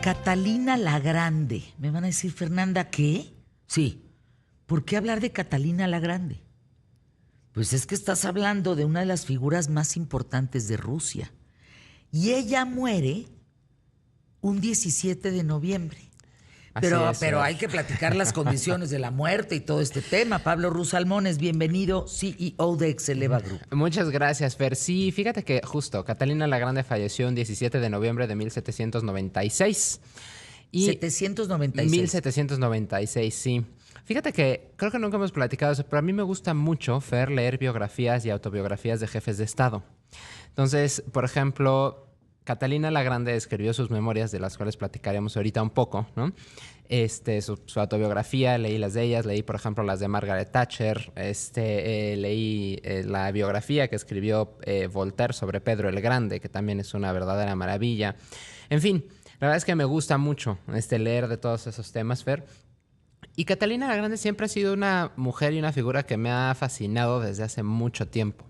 Catalina la Grande. Me van a decir, Fernanda, ¿qué? Sí. ¿Por qué hablar de Catalina la Grande? Pues es que estás hablando de una de las figuras más importantes de Rusia. Y ella muere un 17 de noviembre. Pero hay que platicar las condiciones de la muerte y todo este tema. Pablo Rusalmones, bienvenido, CEO de Exeleva Group. Muchas gracias, Fer. Sí, fíjate que justo Catalina la Grande falleció un 17 de noviembre de 1796. Y 796. 1796, sí. Fíjate que creo que nunca hemos platicado eso, pero a mí me gusta mucho, Fer, leer biografías y autobiografías de jefes de Estado. Entonces, por ejemplo, Catalina la Grande escribió sus memorias, de las cuales platicaremos ahorita un poco, ¿no? Su autobiografía, leí las de ellas, leí, por ejemplo, las de Margaret Thatcher, leí la biografía que escribió Voltaire sobre Pedro el Grande, que también es una verdadera maravilla. En fin, la verdad es que me gusta mucho leer de todos esos temas, Fer. Y Catalina la Grande siempre ha sido una mujer y una figura que me ha fascinado desde hace mucho tiempo.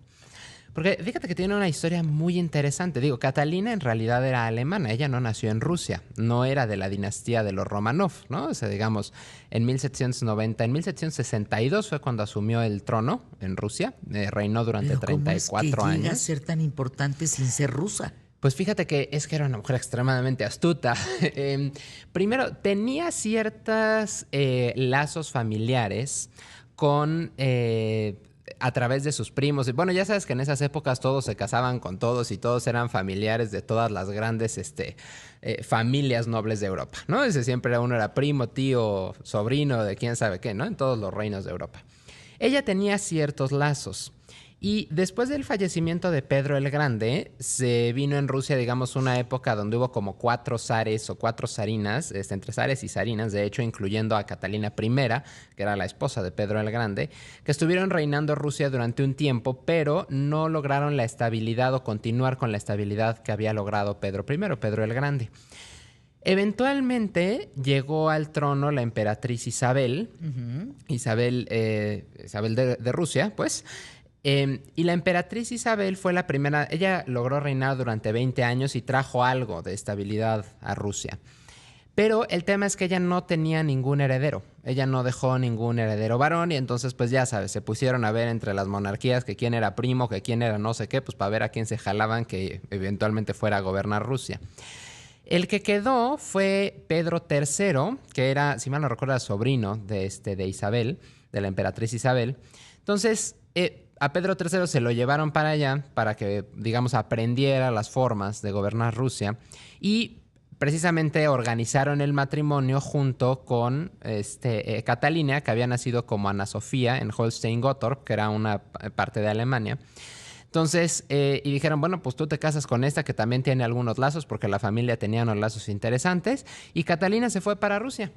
Porque fíjate que tiene una historia muy interesante. Digo, Catalina en realidad era alemana. Ella no nació en Rusia. No era de la dinastía de los Romanov, ¿no? O sea, digamos, en 1762 fue cuando asumió el trono en Rusia. Reinó durante 34 años. ¿Cómo es que llega a ser tan importante sin ser rusa? Pues fíjate que es que era una mujer extremadamente astuta. Primero, tenía ciertos lazos familiares con... a través de sus primos. Bueno, ya sabes que en esas épocas todos se casaban con todos y todos eran familiares de todas las grandes familias nobles de Europa, ¿no? Siempre uno era primo, tío, sobrino de quién sabe qué, ¿no? En todos los reinos de Europa. Ella tenía ciertos lazos. Y después del fallecimiento de Pedro el Grande, se vino en Rusia, digamos, una época donde hubo como 4 zares o 4 zarinas, entre zares y zarinas, de hecho, incluyendo a Catalina I, que era la esposa de Pedro el Grande, que estuvieron reinando Rusia durante un tiempo, pero no lograron la estabilidad o continuar con la estabilidad que había logrado Pedro I, Pedro el Grande. Eventualmente llegó al trono la emperatriz Isabel, Isabel de Rusia, pues. Y la emperatriz Isabel fue la primera. Ella logró reinar durante 20 años y trajo algo de estabilidad a Rusia. Pero el tema es que ella no tenía ningún heredero. Ella no dejó ningún heredero varón y entonces, pues ya sabes, se pusieron a ver entre las monarquías que quién era primo, que quién era no sé qué, pues para ver a quién se jalaban que eventualmente fuera a gobernar Rusia. El que quedó fue Pedro III, que era, si mal no recuerdo, sobrino de Isabel, de la emperatriz Isabel. Entonces... a Pedro III se lo llevaron para allá para que, digamos, aprendiera las formas de gobernar Rusia y precisamente organizaron el matrimonio junto con Catalina, que había nacido como Ana Sofía en Holstein-Gottorp, que era una parte de Alemania. Entonces, y dijeron, bueno, pues tú te casas con esta que también tiene algunos lazos porque la familia tenía unos lazos interesantes y Catalina se fue para Rusia.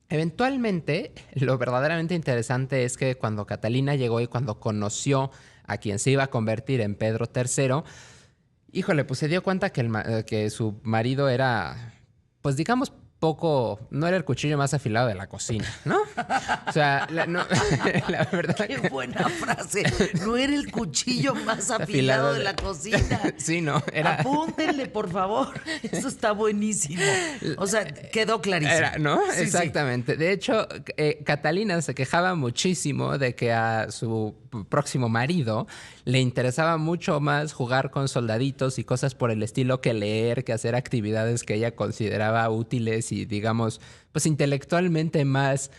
Eventualmente, lo verdaderamente interesante es que cuando Catalina llegó y cuando conoció a quien se iba a convertir en Pedro III, híjole, pues se dio cuenta que su marido era, pues digamos, no era el cuchillo más afilado de la cocina, ¿no? O sea, la verdad. Qué buena frase. No era el cuchillo más afilado de la cocina. Sí, no. Apúntenle, por favor. Eso está buenísimo. O sea, quedó clarísimo. ¿No? Sí, exactamente. Sí. De hecho, Catalina se quejaba muchísimo de que a su próximo marido le interesaba mucho más jugar con soldaditos y cosas por el estilo que leer, que hacer actividades que ella consideraba útiles y, digamos, pues intelectualmente más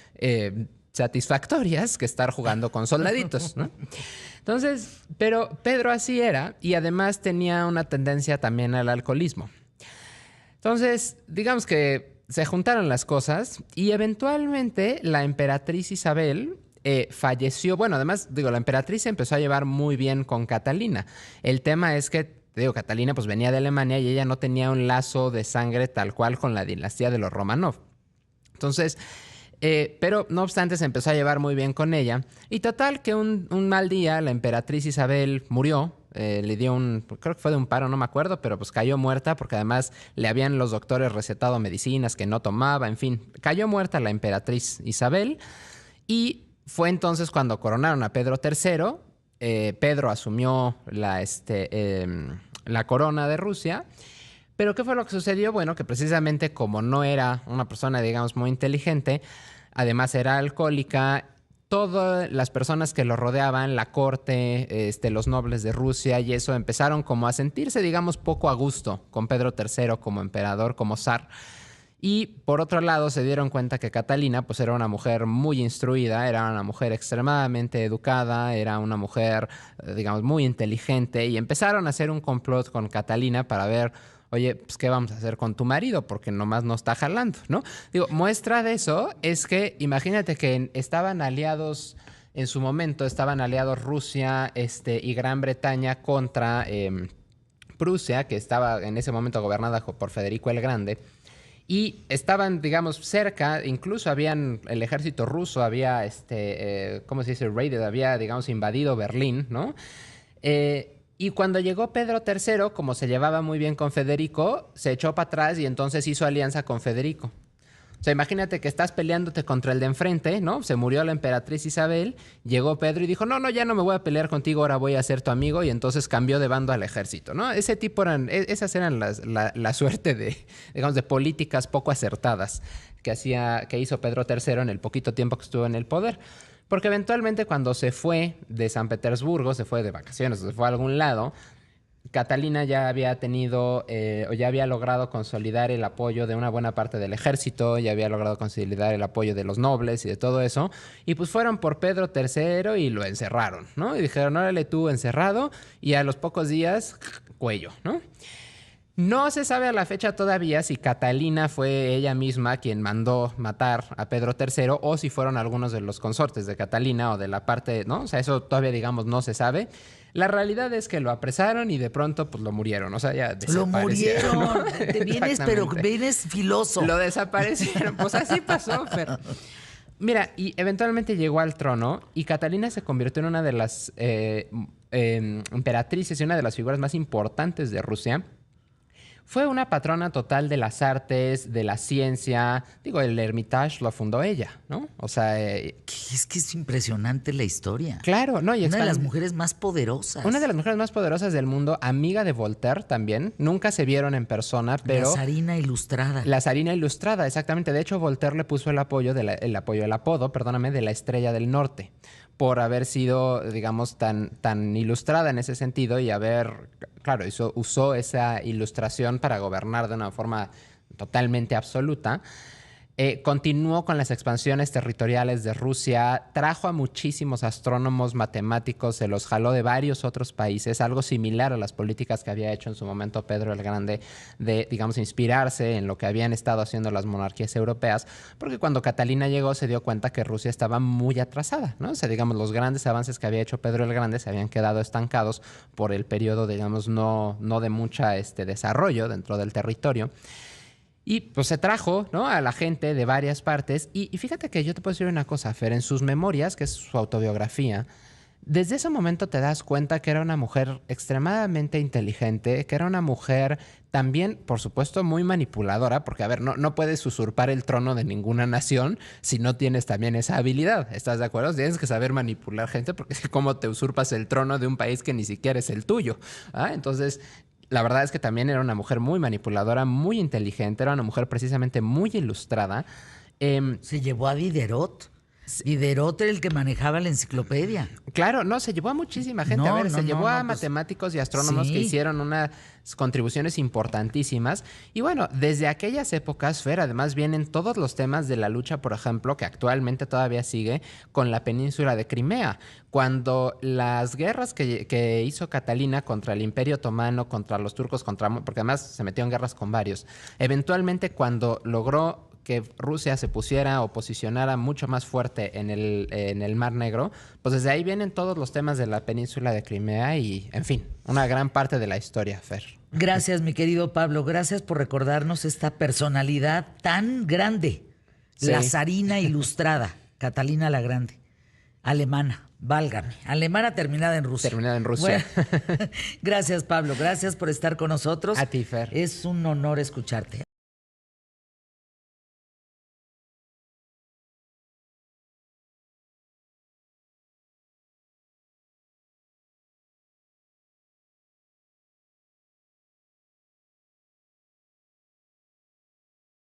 satisfactorias que estar jugando con soldaditos, ¿no? Entonces, pero Pedro así era y además tenía una tendencia también al alcoholismo. Entonces, digamos que se juntaron las cosas y eventualmente la emperatriz Isabel falleció. Bueno, además, digo, la emperatriz se empezó a llevar muy bien con Catalina. El tema es que, digo, Catalina pues venía de Alemania y ella no tenía un lazo de sangre tal cual con la dinastía de los Romanov. Entonces, pero no obstante se empezó a llevar muy bien con ella. Y total que un mal día la emperatriz Isabel murió. Le dio creo que fue de un paro, no me acuerdo, pero pues cayó muerta porque además le habían los doctores recetado medicinas que no tomaba, en fin. Cayó muerta la emperatriz Isabel y fue entonces cuando coronaron a Pedro III. Pedro asumió la corona de Rusia, Pero ¿qué fue lo que sucedió? Bueno, que precisamente como no era una persona, digamos, muy inteligente, además era alcohólica, todas las personas que lo rodeaban, la corte, los nobles de Rusia y eso, empezaron como a sentirse, digamos, poco a gusto con Pedro III como emperador, como zar. Y por otro lado se dieron cuenta que Catalina pues era una mujer muy instruida, era una mujer extremadamente educada, era una mujer, digamos, muy inteligente y empezaron a hacer un complot con Catalina para ver, oye, pues ¿qué vamos a hacer con tu marido? Porque nomás no está jalando, ¿no? Digo, muestra de eso es que imagínate que estaban aliados, en su momento estaban aliados Rusia y Gran Bretaña contra Prusia, que estaba en ese momento gobernada por Federico el Grande. Y estaban, digamos, cerca, incluso el ejército ruso había, ¿cómo se dice? Raided, había, digamos, invadido Berlín, ¿no? Y cuando llegó Pedro III, como se llevaba muy bien con Federico, se echó para atrás y entonces hizo alianza con Federico. O sea, imagínate que estás peleándote contra el de enfrente, ¿no? Se murió la emperatriz Isabel, llegó Pedro y dijo, no, ya no me voy a pelear contigo, ahora voy a ser tu amigo, y entonces cambió de bando al ejército, ¿no? Esas eran la suerte digamos, de políticas poco acertadas que hizo Pedro III en el poquito tiempo que estuvo en el poder. Porque eventualmente cuando se fue de San Petersburgo, se fue de vacaciones, se fue a algún lado, Catalina ya había tenido o ya había logrado consolidar el apoyo de una buena parte del ejército, ya había logrado consolidar el apoyo de los nobles y de todo eso. Y pues fueron por Pedro III y lo encerraron, ¿no? Y dijeron, órale tú encerrado, y a los pocos días, cuello, ¿no? No se sabe a la fecha todavía si Catalina fue ella misma quien mandó matar a Pedro III o si fueron algunos de los consortes de Catalina o de la parte, ¿no? O sea, eso todavía, digamos, no se sabe. La realidad es que lo apresaron y de pronto, pues, lo murieron. O sea, ya desaparecieron. Lo murieron. ¿No? Te vienes, pero vienes filoso. Lo desaparecieron. Pues así pasó, Fer. Mira, y eventualmente llegó al trono y Catalina se convirtió en una de las emperatrices y una de las figuras más importantes de Rusia. Fue una patrona total de las artes, de la ciencia. Digo, el Hermitage lo fundó ella, ¿no? O sea... Es que es impresionante la historia. Claro, ¿no? Una de las mujeres más poderosas. Una de las mujeres más poderosas del mundo, amiga de Voltaire también. Nunca se vieron en persona, pero... La zarina ilustrada. La zarina ilustrada, exactamente. De hecho, Voltaire le puso el apodo, de la Estrella del Norte, por haber sido, digamos, tan ilustrada en ese sentido y haber, claro, usó esa ilustración para gobernar de una forma totalmente absoluta. Continuó con las expansiones territoriales de Rusia, trajo a muchísimos astrónomos, matemáticos, se los jaló de varios otros países, algo similar a las políticas que había hecho en su momento Pedro el Grande de, digamos, inspirarse en lo que habían estado haciendo las monarquías europeas, porque cuando Catalina llegó se dio cuenta que Rusia estaba muy atrasada, ¿no? O sea, digamos, los grandes avances que había hecho Pedro el Grande se habían quedado estancados por el periodo, digamos, no de mucha desarrollo dentro del territorio. Y pues se trajo, ¿no?, a la gente de varias partes. Y fíjate que yo te puedo decir una cosa, Fer, en sus memorias, que es su autobiografía, desde ese momento te das cuenta que era una mujer extremadamente inteligente, que era una mujer también, por supuesto, muy manipuladora, porque, a ver, no puedes usurpar el trono de ninguna nación si no tienes también esa habilidad. ¿Estás de acuerdo? Tienes que saber manipular gente, porque ¿cómo te usurpas el trono de un país que ni siquiera es el tuyo? Entonces... La verdad es que también era una mujer muy manipuladora, muy inteligente, era una mujer precisamente muy ilustrada. Se llevó a Diderot. Diderot era el que manejaba la enciclopedia. Claro, no, se llevó a muchísima gente. Se llevó a matemáticos y astrónomos que hicieron unas contribuciones importantísimas. Y bueno, desde aquellas épocas, Fer, además vienen todos los temas de la lucha, por ejemplo, que actualmente todavía sigue con la península de Crimea. Cuando las guerras que hizo Catalina contra el Imperio Otomano, contra los turcos, porque además se metió en guerras con varios, eventualmente cuando logró que Rusia se pusiera o posicionara mucho más fuerte en el Mar Negro, pues desde ahí vienen todos los temas de la península de Crimea y, en fin, una gran parte de la historia, Fer. Gracias, mi querido Pablo. Gracias por recordarnos esta personalidad tan grande. Sí. La zarina ilustrada, Catalina la Grande, alemana. Válgame. Alemana terminada en Rusia. Terminada en Rusia. Bueno, gracias, Pablo. Gracias por estar con nosotros. A ti, Fer. Es un honor escucharte.